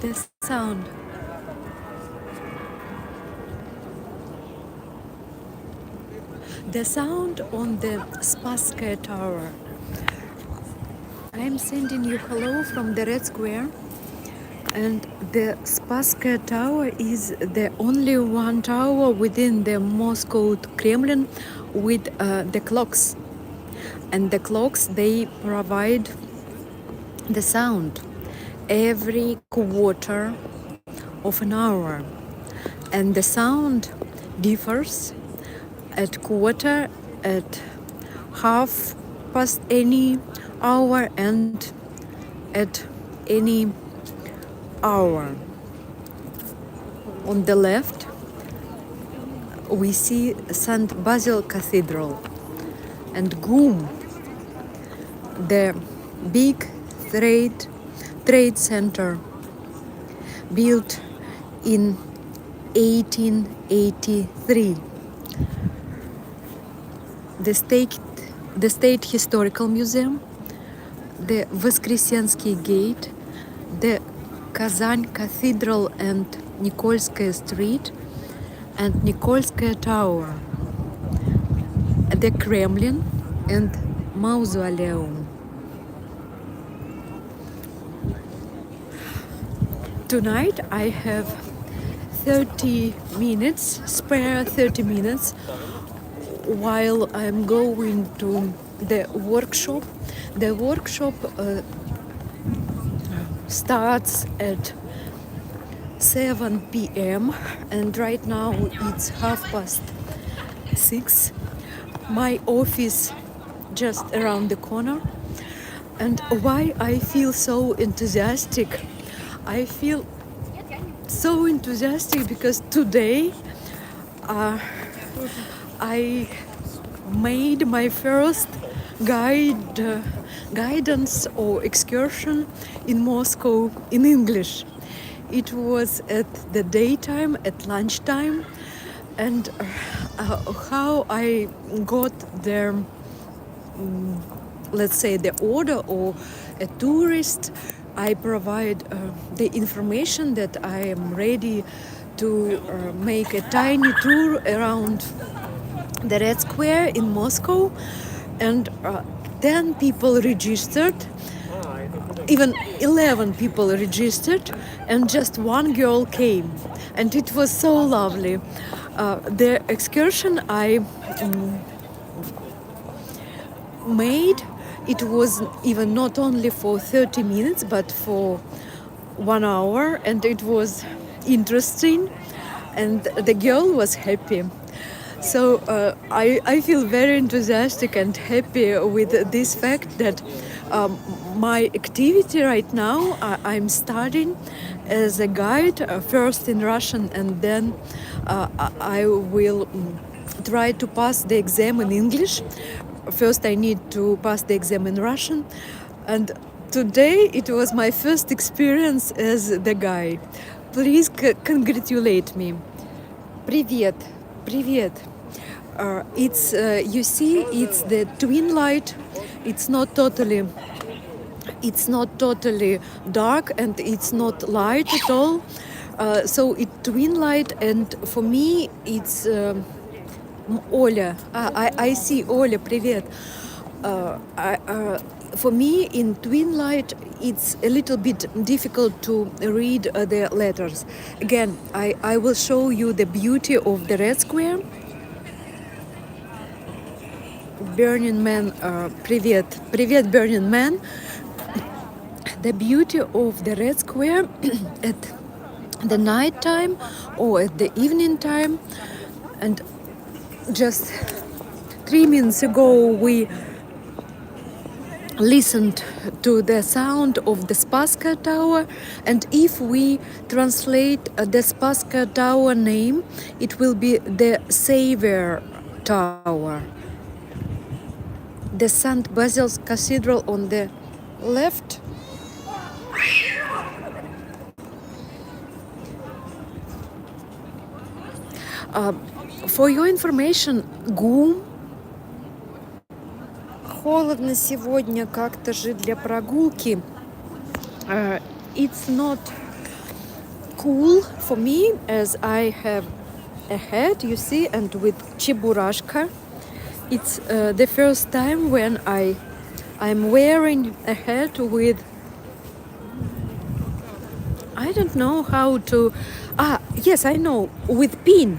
the sound. The sound on the Spasskaya Tower. I'm sending you hello from the Red Square, and the Spasskaya Tower is the only one tower within the Moscow Kremlin with the clocks. And the clocks, they provide the sound every quarter of an hour. And the sound differs at quarter, at half past any hour, and at any hour. On the left, we see St. Basil Cathedral and GUM, the big trade center built in 1883. The State Historical Museum, the Воскресенский Gate, the Kazan Cathedral and Nikolskaya Street, and Nikolskaya Tower, the Kremlin and Mausoleum. Tonight I have 30 minutes, spare 30 minutes, while I'm going to the workshop. The workshop starts at 7 p.m. and right now it's 6:30. My office just around the corner. And why I feel so enthusiastic? I feel so enthusiastic because today I made my first guidance or excursion in Moscow in English. It was at the daytime, at lunchtime, and how I got there, let's say the order or a tourist, I provide the information that I am ready to make a tiny tour around the Red Square in Moscow, and 10 people registered, even 11 people registered, and just one girl came, and it was so lovely. The excursion I made, it was even not only for 30 minutes but for 1 hour, and it was interesting, and the girl was happy. So I feel very enthusiastic and happy with this fact that my activity right now, I'm studying as a guide, first in Russian, and then I will try to pass the exam in English. First I need to pass the exam in Russian, and today it was my first experience as the guide. Please congratulate me. Привет, привет. It's you see, it's the twin light. It's not totally dark, and it's not light at all. So it's twin light, and for me it's Оля. I see Оля. Привет. For me, in twin light, it's a little bit difficult to read the letters. Again, I will show you the beauty of the Red Square. Burning Man, привет, привет, Burning Man. The beauty of the Red Square at the night time or at the evening time. And just 3 minutes ago we listened to the sound of the Spasskaya Tower, and if we translate the Spasskaya Tower name, it will be the Savior Tower. The St. Basil's Cathedral on the left. For your information, GUM. Холодно сегодня как-то же для прогулки. It's not cool for me as I have a hat, you see, and with Cheburashka. It's the first time when I'm wearing a hat with, I don't know how to, yes, I know, with pin.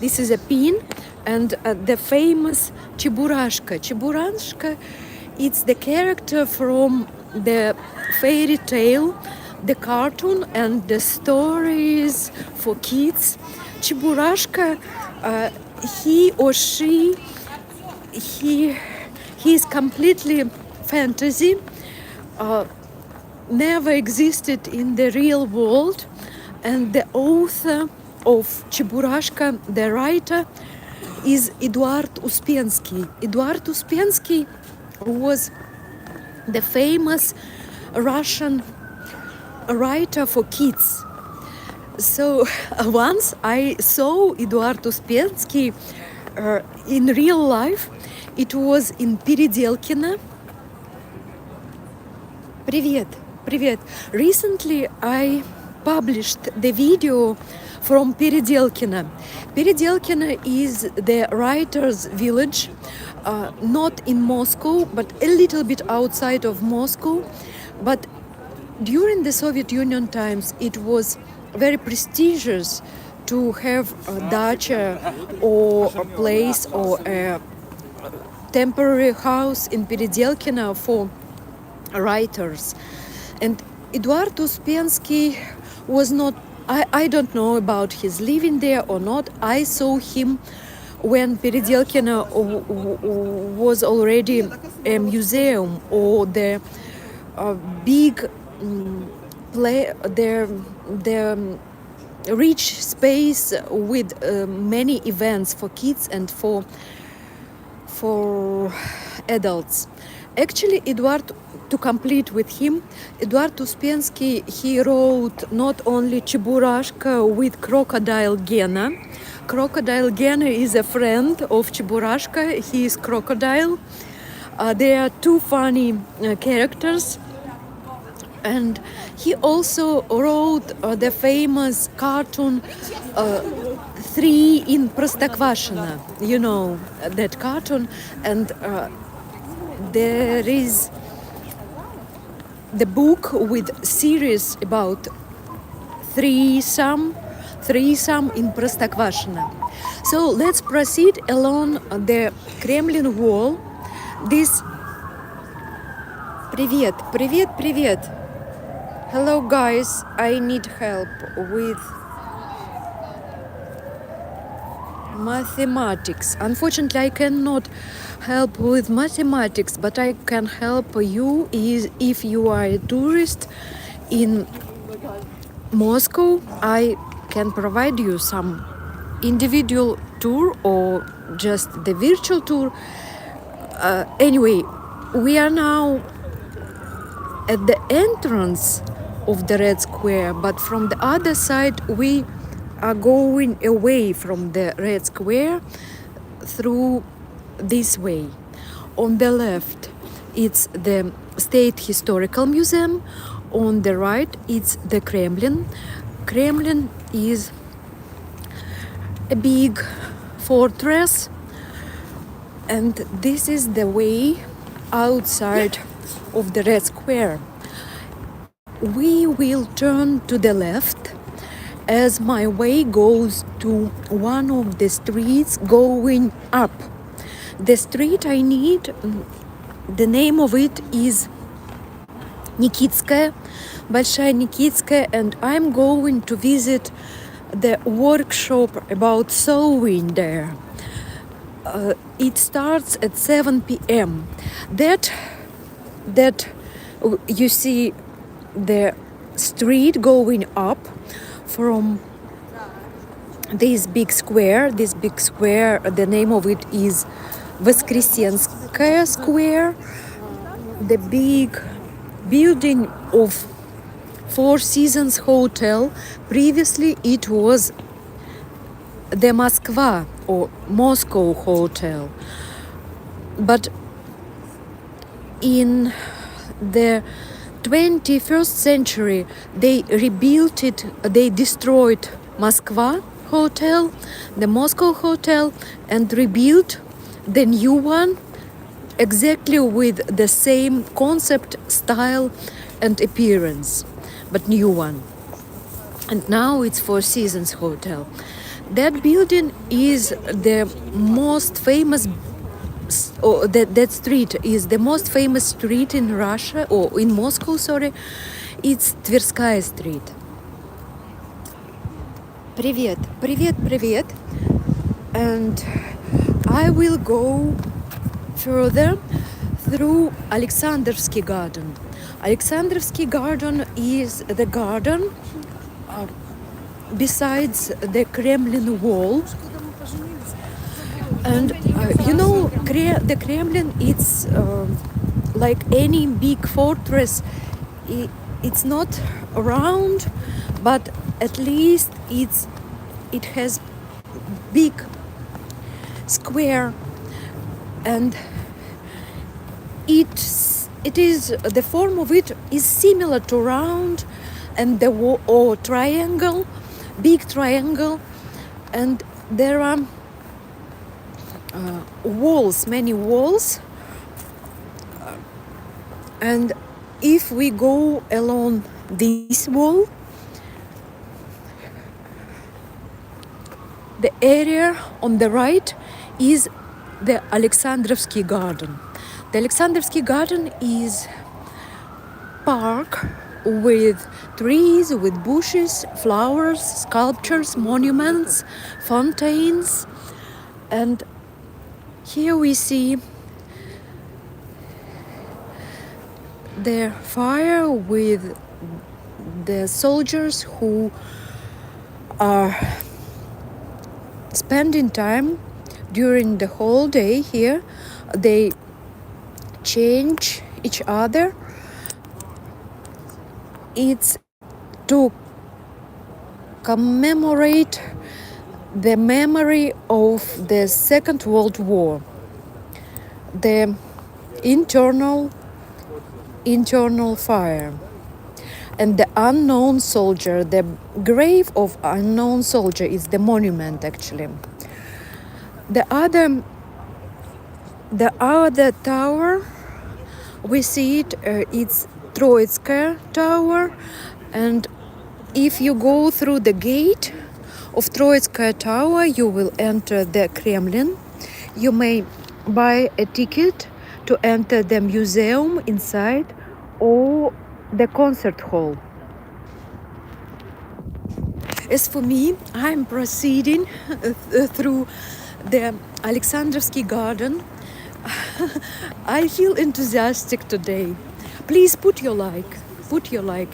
This is a pin, and the famous Cheburashka. Cheburashka, it's the character from the fairy tale, the cartoon, and the stories for kids. Cheburashka, he or she, he is completely fantasy, never existed in the real world, and the author of Cheburashka, the writer, is Eduard Uspensky. Eduard Uspensky was the famous Russian writer for kids. So once I saw Eduard Uspensky in real life. It was in Переделкино. Привет. Recently I published the video from Переделкино. Переделкино is the writer's village, not in Moscow, but a little bit outside of Moscow. But during the Soviet Union times, it was very prestigious to have a dacha or a place or a temporary house in Переделкино for writers. And Eduard Uspensky was not, I don't know about his living there or not. I saw him when Переделкино was already a museum or the big the rich space with many events for kids and for adults. Actually, to complete with him, Eduard Uspensky, he wrote not only Cheburashka with Crocodile Gena. Crocodile Gena is a friend of Cheburashka. He is crocodile. There are two funny characters. And he also wrote the famous cartoon Three in Простоквашино. You know that cartoon. And there is the book with series about threesome in Простоквашино. So let's proceed along the Kremlin wall. This Привет. Hello guys, I need help with mathematics. Unfortunately, I cannot help with mathematics, but I can help you if you are a tourist in Moscow. I can provide you some individual tour or just the virtual tour. Anyway, we are now at the entrance of the Red Square, but from the other side we are going away from the Red Square through this way. On the left it's the State Historical Museum, on the right it's the Kremlin. Kremlin is a big fortress, and this is the way outside of the Red Square. We will turn to the left as my way goes to one of the streets going up. The street I need, the name of it is Nikitskaya, Большая Nikitskaya, and I'm going to visit the workshop about sewing there. It starts at 7 p.m. That you see the street going up from this big square. The name of it is Воскресенская Square. The big building of Four Seasons Hotel. Previously it was the Moskva or Moscow Hotel. But in the 21st century they rebuilt it, they destroyed Moskva hotel, the Moscow hotel, and rebuilt the new one exactly with the same concept, style and appearance, but new one. And now it's Four Seasons Hotel. That building is the most famous, that street is the most famous street in Russia, or in Moscow, sorry. It's Tverskaya Street. Привет, привет, привет. And I will go further through Alexandrovsky Garden. Alexandrovsky Garden is the garden besides the Kremlin wall. And you know, the Kremlin, it's like any big fortress. It's not round, but at least it has big square, and it is the form of it is similar to round and the or triangle, big triangle, and there are walls, many walls, and if we go along this wall, the area on the right is the Alexandrovsky Garden. The Alexandrovsky Garden is park with trees, with bushes, flowers, sculptures, monuments, fountains, and here we see the fire with the soldiers who are spending time during the whole day here. They change each other. It's to commemorate the memory of the Second World War, the internal fire, and the unknown soldier. The grave of unknown soldier is the monument, actually. The other tower, we see it, it's Troitskaya Tower, and if you go through the gate of Troitskaya Tower, you will enter the Kremlin. You may buy a ticket to enter the museum inside or the concert hall. As for me, I'm proceeding through the Alexandrovsky Garden. I feel enthusiastic today. Please put your like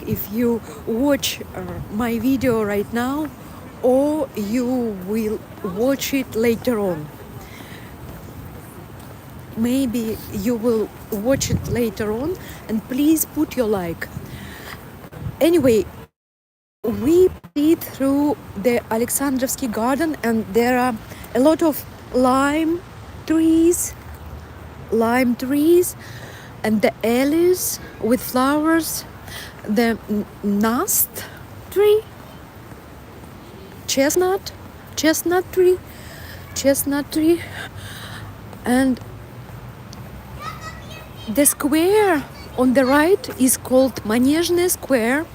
if you watch my video right now, or you will watch it later on. Maybe you will watch it later on, and please put your like. Anyway, we proceed through the Alexandrovsky Garden, and there are a lot of lime trees, and the alleys with flowers, the nast tree, chestnut tree, and the square on the right is called Manezhny Square.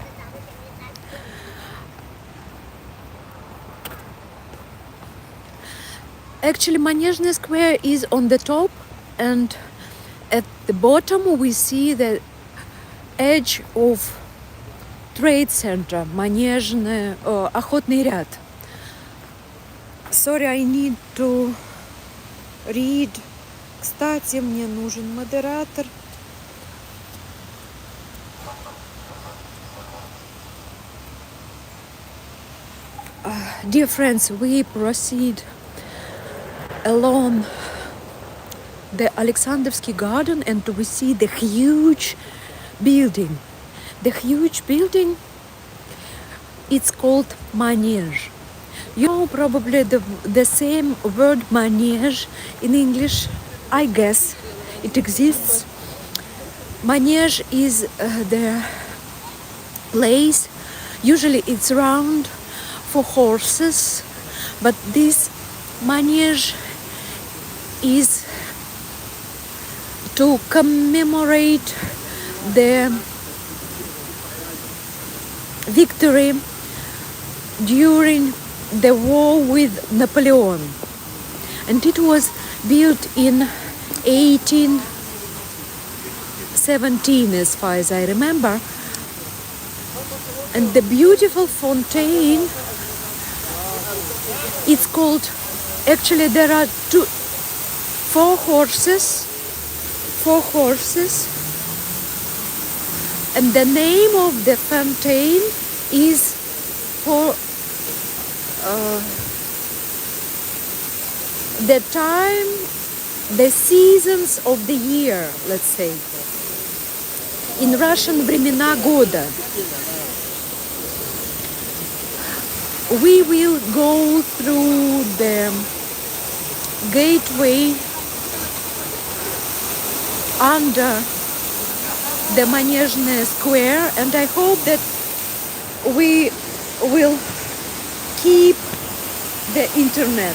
Actually, Manezhny Square is on the top, and at the bottom we see the edge of Trade Center, Manezhny, Охотный ряд. Sorry, I need to read. Кстати, мне нужен модератор. Dear friends, we proceed along the Alexandrovsky Garden, and we see the huge building. The huge building, it's called Manege. You know probably the same word Manege in English. I guess it exists Manege is the place. Usually it's round for horses, but this manege is to commemorate the victory during the war with Napoleon, and it was built in 1817 as far as I remember. And the beautiful fontaine, it's called, actually there are four horses, and the name of the fontaine is for the time, the seasons of the year, let's say. In Russian, времена года. We will go through the gateway under the Manежное Square, and I hope that we will keep the internet.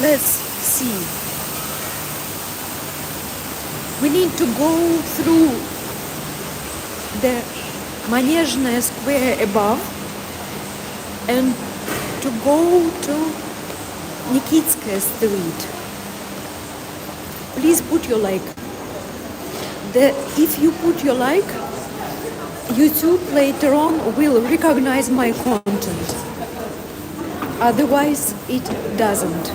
Let's see. We need to go through the Manежное Square above and to go to Nikitskaya Street. Please put your like. If you put your like, YouTube later on will recognize my content. Otherwise, it doesn't.